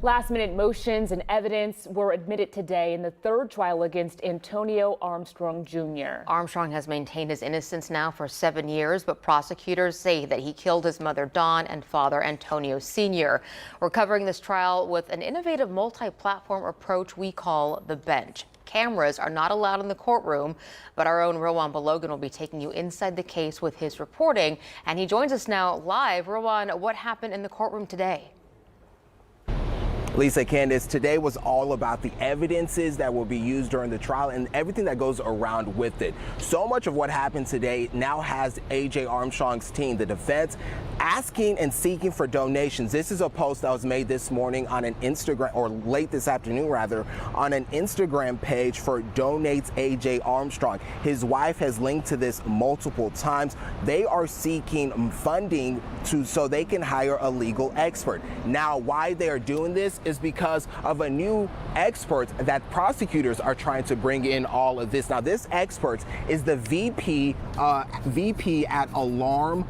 Last-minute motions and evidence were admitted today in the third trial against Antonio Armstrong Jr. Armstrong has maintained his innocence now for 7 years, but prosecutors say that he killed his mother Dawn and father Antonio Sr. We're covering this trial with an innovative multi-platform approach we call the bench. Cameras are not allowed in the courtroom, but our own Rowan Balogan will be taking you inside the case with his reporting, and he joins us now live. Rowan, what happened in the courtroom today? Lisa, Candace, today was all about the evidences that will be used during the trial and everything that goes around with it. So much of what happened today now has A.J. Armstrong's team, the defense, asking and seeking for donations. This is a post that was made this morning on an Instagram, or late this afternoon rather, on an Instagram page for Donates A.J. Armstrong. His wife has linked to this multiple times. They are seeking funding so they can hire a legal expert. Now, why they are doing this is because of a new expert that prosecutors are trying to bring in all of this. Now, this expert is the VP at alarm.com.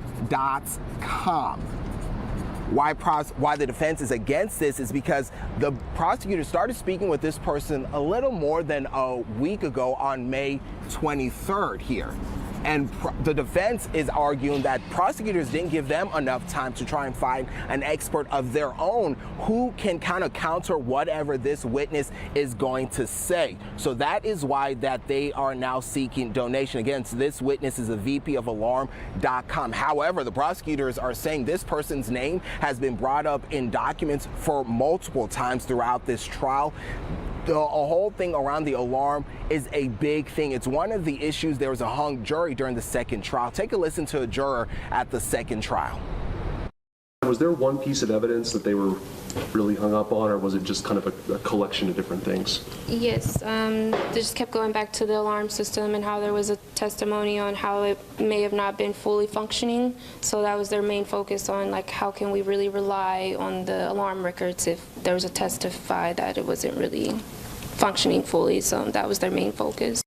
Why the defense is against this is because the prosecutors started speaking with this person a little more than a week ago on May 23rd here. And the defense is arguing that prosecutors didn't give them enough time to try and find an expert of their own who can kind of counter whatever this witness is going to say. So that is why that they are now seeking donation. Again, so this witness is a VP of alarm.com. However, the prosecutors are saying this person's name has been brought up in documents for multiple times throughout this trial. The whole thing around the alarm is a big thing. It's one of the issues. There was a hung jury during the second trial. Take a listen to a juror at the second trial. Was there one piece of evidence that they were really hung up on, or was it just kind of a collection of different things? Yes, they just kept going back to the alarm system and how there was a testimony on how it may have not been fully functioning. So that was their main focus on, like, how can we really rely on the alarm records if there was a testify that it wasn't really functioning fully. So that was their main focus.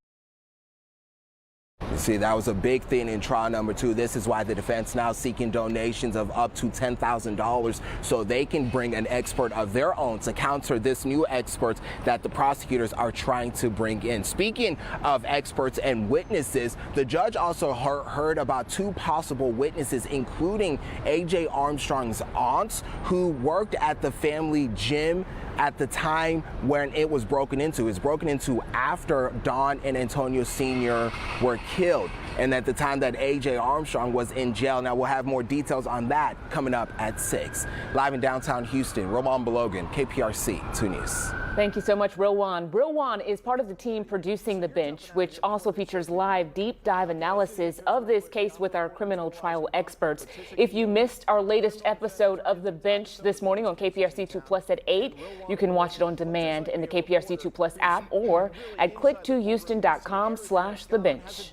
See, that was a big thing in trial number 2. This is why the defense now seeking donations of up to $10,000 so they can bring an expert of their own to counter this new expert that the prosecutors are trying to bring in. Speaking of experts and witnesses, the judge also heard about 2 possible witnesses, including A.J. Armstrong's aunt, who worked at the family gym at the time when it was broken into. It was broken into after Dawn and Antonio Sr. were killed, and at the time that A.J. Armstrong was in jail. Now, we'll have more details on that coming up at 6. Live in downtown Houston, Rowan Balogan, KPRC 2 News. Thank you so much, Rowan. Rowan is part of the team producing The Bench, which also features live deep dive analysis of this case with our criminal trial experts. If you missed our latest episode of The Bench this morning on KPRC 2 Plus at 8, you can watch it on demand in the KPRC 2 Plus app or at click2houston.com/thebench.